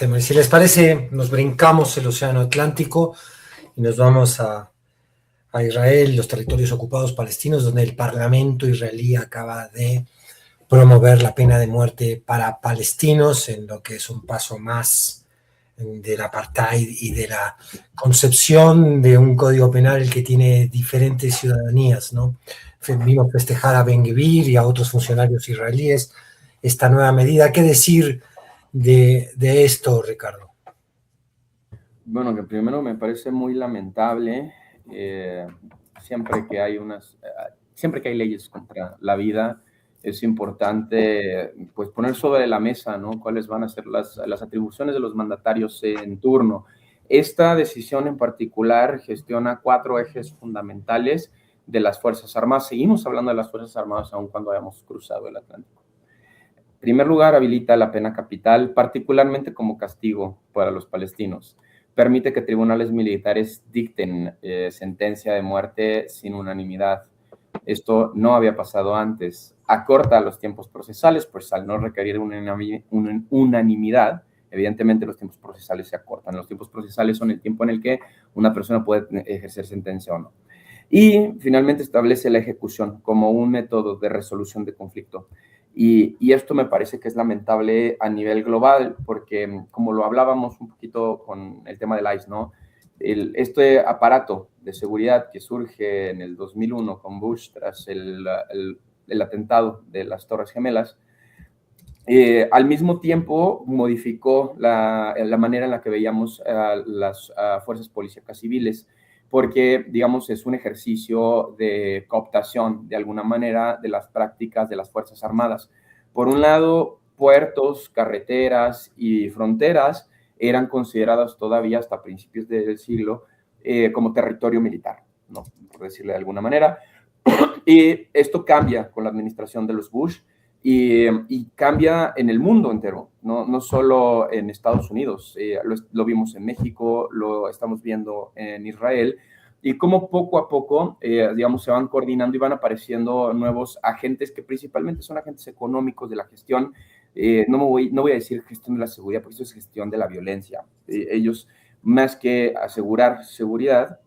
temas. Si les parece, nos brincamos el Océano Atlántico y nos vamos a Israel, los territorios ocupados palestinos, donde el Parlamento israelí acaba de promover la pena de muerte para palestinos, en lo que es un paso más del apartheid y de la concepción de un código penal que tiene diferentes ciudadanías, ¿no? Vimos festejar a Ben Gvir y a otros funcionarios israelíes esta nueva medida. ¿Qué decir de esto, Ricardo? Bueno, que primero me parece muy lamentable eh, siempre que hay siempre que hay leyes contra la vida, es importante pues poner sobre la mesa, ¿no? Cuáles van a ser las atribuciones de los mandatarios en turno. Esta decisión en particular gestiona 4 ejes fundamentales de las Fuerzas Armadas. Seguimos hablando de las Fuerzas Armadas aun cuando hayamos cruzado el Atlántico. En primer lugar, habilita la pena capital, particularmente como castigo para los palestinos. Permite que tribunales militares dicten sentencia de muerte sin unanimidad. Esto no había pasado antes. Acorta los tiempos procesales, pues al no requerir una unanimidad, evidentemente los tiempos procesales se acortan. Los tiempos procesales son el tiempo en el que una persona puede ejercer sentencia o no. Y finalmente establece la ejecución como un método de resolución de conflicto. Y esto me parece que es lamentable a nivel global, porque como lo hablábamos un poquito con el tema del ICE, ¿no? Este aparato de seguridad que surge en el 2001 con Bush tras el atentado de las Torres Gemelas, al mismo tiempo modificó la manera en la que veíamos las fuerzas policíacas civiles, porque, digamos, es un ejercicio de cooptación, de alguna manera, de las prácticas de las Fuerzas Armadas. Por un lado, puertos, carreteras y fronteras eran considerados todavía hasta principios del siglo como territorio militar, ¿no? Por decirle de alguna manera. Y esto cambia con la administración de los Bush y cambia en el mundo entero, no solo en Estados Unidos. Lo vimos en México, lo estamos viendo en Israel, y cómo poco a poco, digamos, se van coordinando y van apareciendo nuevos agentes que principalmente son agentes económicos de la gestión. No voy a decir gestión de la seguridad, porque eso es gestión de la violencia. Ellos, más que asegurar seguridad,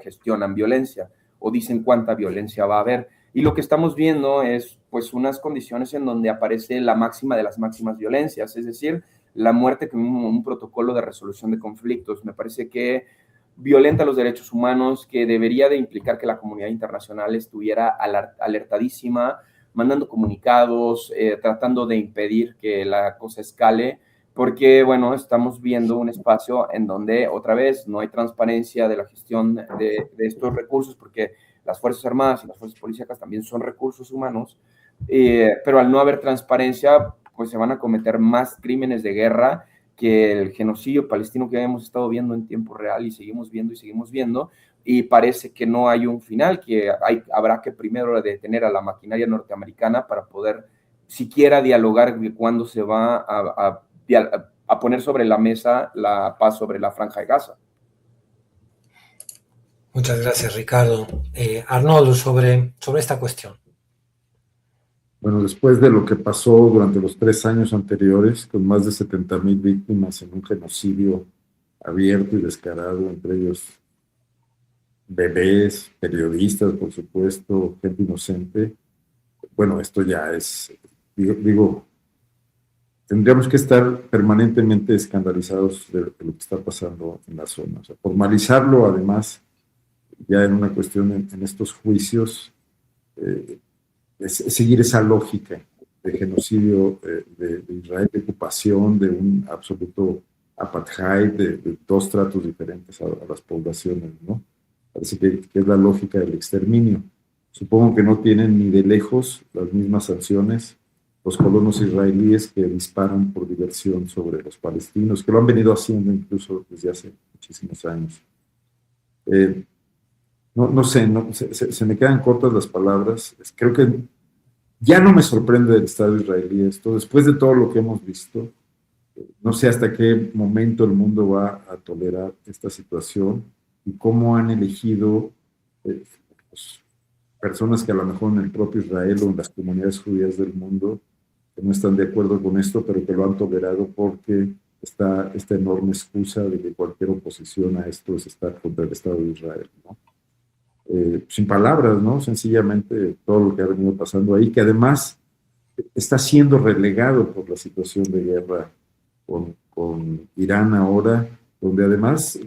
gestionan violencia o dicen cuánta violencia va a haber. Y lo que estamos viendo es pues unas condiciones en donde aparece la máxima de las máximas violencias, es decir, la muerte como un protocolo de resolución de conflictos. Me parece que violenta los derechos humanos, que debería de implicar que la comunidad internacional estuviera alertadísima, mandando comunicados, tratando de impedir que la cosa escale, porque, bueno, estamos viendo un espacio en donde, otra vez, no hay transparencia de la gestión de estos recursos, porque las Fuerzas Armadas y las Fuerzas Policíacas también son recursos humanos, pero al no haber transparencia, pues se van a cometer más crímenes de guerra que el genocidio palestino que hemos estado viendo en tiempo real y seguimos viendo, y parece que no hay un final, que habrá que primero detener a la maquinaria norteamericana para poder siquiera dialogar de cuándo se va a poner sobre la mesa la paz sobre la Franja de Gaza. Muchas gracias, Ricardo. Arnoldo, sobre esta cuestión. Bueno, después de lo que pasó durante los 3 años anteriores, con más de 70,000 víctimas en un genocidio abierto y descarado, entre ellos bebés, periodistas, por supuesto, gente inocente, bueno, esto ya es, digo, tendríamos que estar permanentemente escandalizados de lo que está pasando en la zona. O sea, formalizarlo, además, ya en una cuestión en estos juicios, es seguir esa lógica de genocidio de Israel, de ocupación, de un absoluto apartheid, de 2 tratos diferentes a las poblaciones, ¿no? Parece que es la lógica del exterminio. Supongo que no tienen ni de lejos las mismas sanciones los colonos israelíes que disparan por diversión sobre los palestinos, que lo han venido haciendo incluso desde hace muchísimos años. No sé, se me quedan cortas las palabras. Creo que ya no me sorprende del Estado israelí esto, después de todo lo que hemos visto. No sé hasta qué momento el mundo va a tolerar esta situación y cómo han elegido pues, personas que a lo mejor en el propio Israel o en las comunidades judías del mundo que no están de acuerdo con esto, pero que lo han tolerado porque esta enorme excusa de que cualquier oposición a esto es estar contra el Estado de Israel, ¿no? Sin palabras, ¿no? Sencillamente todo lo que ha venido pasando ahí, que además está siendo relegado por la situación de guerra con Irán ahora, donde además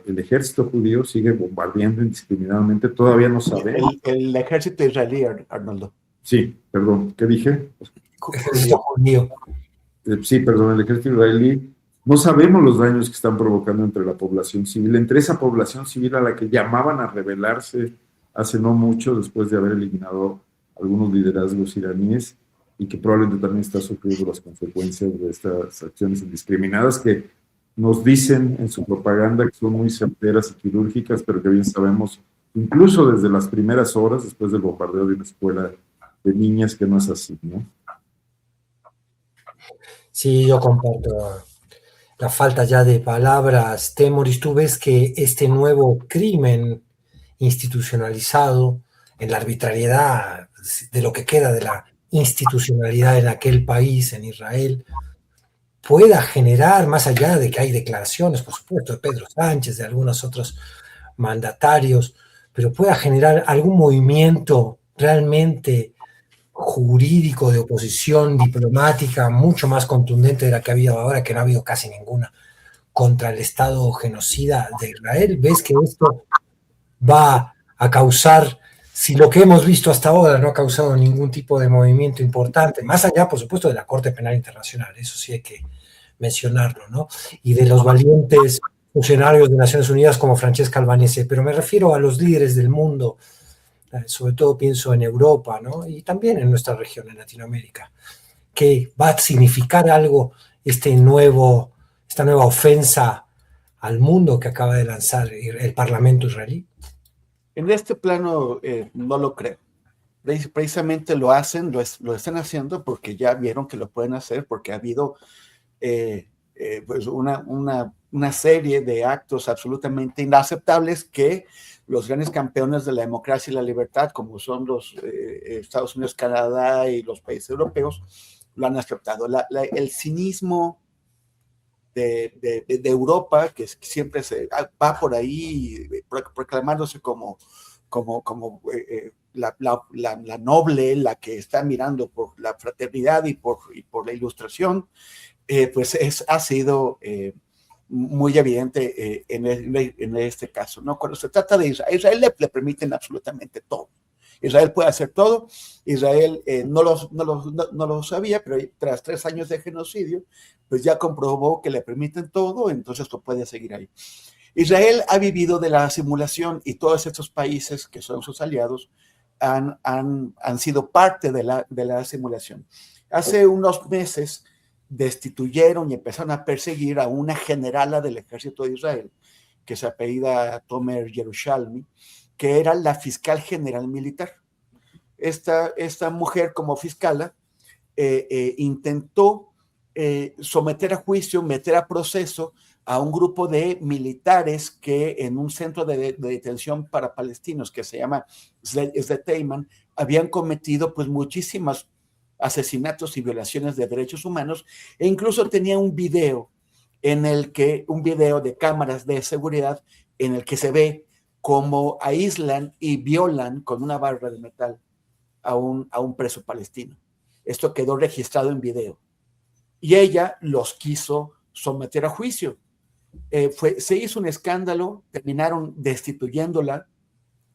el ejército judío sigue bombardeando indiscriminadamente, todavía no sabemos. El ejército israelí, Arnoldo. Sí, perdón, ¿qué dije? Ejército judío. Sí, perdón, el ejército israelí. No sabemos los daños que están provocando entre la población civil, entre esa población civil a la que llamaban a rebelarse hace no mucho, después de haber eliminado algunos liderazgos iraníes, y que probablemente también está sufriendo las consecuencias de estas acciones indiscriminadas que nos dicen en su propaganda que son muy certeras y quirúrgicas, pero que bien sabemos, incluso desde las primeras horas, después del bombardeo de una escuela de niñas, que no es así, ¿no? Sí, yo comparto la falta ya de palabras. Temoris, tú ves que este nuevo crimen institucionalizado en la arbitrariedad de lo que queda de la institucionalidad en aquel país, en Israel, pueda generar, más allá de que hay declaraciones, por supuesto, de Pedro Sánchez, de algunos otros mandatarios, pero pueda generar algún movimiento realmente jurídico de oposición diplomática mucho más contundente de la que ha habido ahora, que no ha habido casi ninguna, contra el Estado genocida de Israel. ¿Ves que esto va a causar, si lo que hemos visto hasta ahora no ha causado ningún tipo de movimiento importante, más allá, por supuesto, de la Corte Penal Internacional, eso sí hay que mencionarlo, ¿no? Y de los valientes funcionarios de Naciones Unidas como Francesca Albanese, pero me refiero a los líderes del mundo, sobre todo pienso en Europa, ¿no? Y también en nuestra región, en Latinoamérica, que va a significar algo esta nueva ofensa al mundo que acaba de lanzar el Parlamento israelí. En este plano no lo creo. Precisamente lo hacen, lo están haciendo porque ya vieron que lo pueden hacer, porque ha habido pues una serie de actos absolutamente inaceptables que los grandes campeones de la democracia y la libertad, como son los Estados Unidos, Canadá y los países europeos, lo han aceptado. El cinismo de Europa, que siempre se va por ahí proclamándose como la noble, la que está mirando por la fraternidad y por la ilustración, pues ha sido muy evidente en este caso, ¿no? Cuando se trata de Israel le permiten absolutamente todo. Israel puede hacer todo. Israel no lo sabía, pero tras 3 años de genocidio, pues ya comprobó que le permiten todo, entonces lo puede seguir ahí. Israel ha vivido de la simulación y todos estos países que son sus aliados han sido parte de la simulación. Hace unos meses destituyeron y empezaron a perseguir a una generala del ejército de Israel, que se apellida Tomer Yerushalmi, que era la fiscal general militar. Esta mujer, como fiscala, intentó someter a juicio, meter a proceso a un grupo de militares que en un centro de detención para palestinos que se llama Sde Teiman habían cometido pues muchísimos asesinatos y violaciones de derechos humanos, e incluso tenía un video de cámaras de seguridad en el que se ve cómo aíslan y violan con una barra de metal a un preso palestino. Esto quedó registrado en video. Y ella los quiso someter a juicio. Se hizo un escándalo, terminaron destituyéndola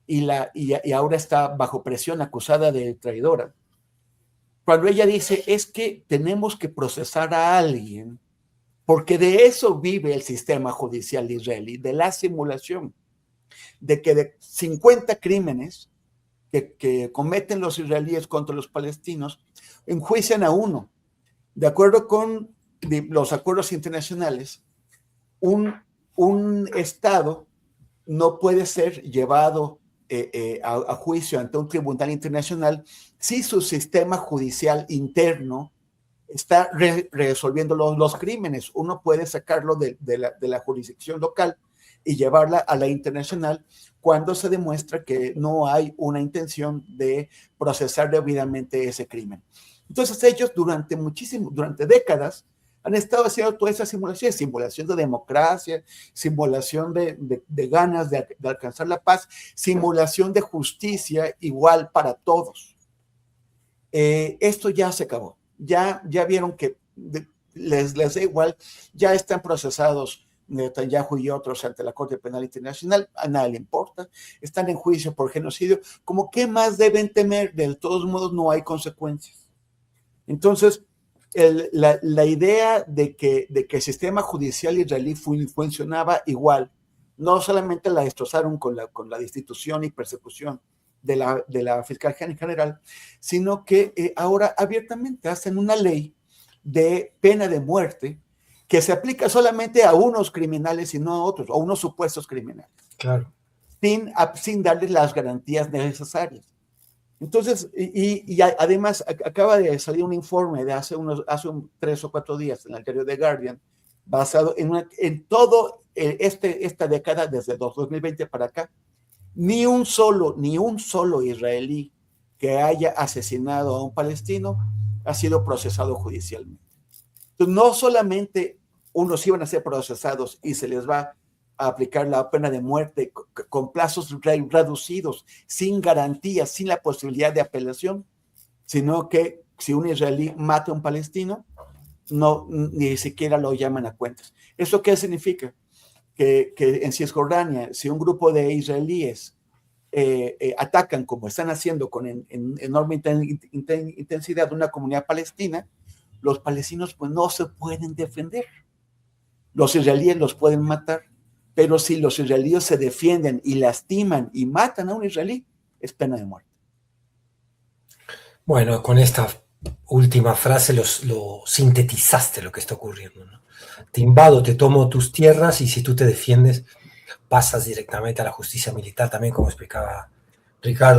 y ahora está bajo presión, acusada de traidora. Cuando ella dice, es que tenemos que procesar a alguien, porque de eso vive el sistema judicial israelí, de la simulación, de que de 50 crímenes que cometen los israelíes contra los palestinos, enjuician a uno. De acuerdo con los acuerdos internacionales, un Estado no puede ser llevado a juicio ante un tribunal internacional si su sistema judicial interno está resolviendo los crímenes. Uno puede sacarlo de la jurisdicción local y llevarla a la internacional cuando se demuestra que no hay una intención de procesar debidamente ese crimen. Entonces ellos durante décadas han estado haciendo toda esa simulación, simulación de democracia, simulación de ganas de alcanzar la paz, simulación de justicia igual para todos. Esto ya se acabó. Ya vieron que les da igual, ya están procesados Netanyahu y otros ante la Corte Penal Internacional, a nadie le importa, están en juicio por genocidio, como qué más deben temer, de todos modos no hay consecuencias. Entonces, la idea de que el sistema judicial israelí funcionaba igual, no solamente la destrozaron con la destitución y persecución de la fiscal general, sino que ahora abiertamente hacen una ley de pena de muerte que se aplica solamente a unos criminales y no a otros, a unos supuestos criminales. Claro. Sin darles las garantías necesarias. Entonces, y además acaba de salir un informe de hace 3 o 4 días en el diario The Guardian, basado en todo esta década, desde 2020 para acá, ni un solo israelí que haya asesinado a un palestino ha sido procesado judicialmente. Entonces, no solamente unos iban a ser procesados y se les va a aplicar la pena de muerte con plazos reducidos, sin garantías, sin la posibilidad de apelación, sino que si un israelí mata a un palestino, ni siquiera lo llaman a cuentas. ¿Eso qué significa? Que en Cisjordania, si un grupo de israelíes atacan, como están haciendo con enorme intensidad, una comunidad palestina, los palestinos pues no se pueden defender. Los israelíes los pueden matar, pero si los israelíes se defienden y lastiman y matan a un israelí, es pena de muerte. Bueno, con esta última frase lo sintetizaste lo que está ocurriendo, ¿no? Te invado, te tomo tus tierras y si tú te defiendes, pasas directamente a la justicia militar, también como explicaba Ricardo.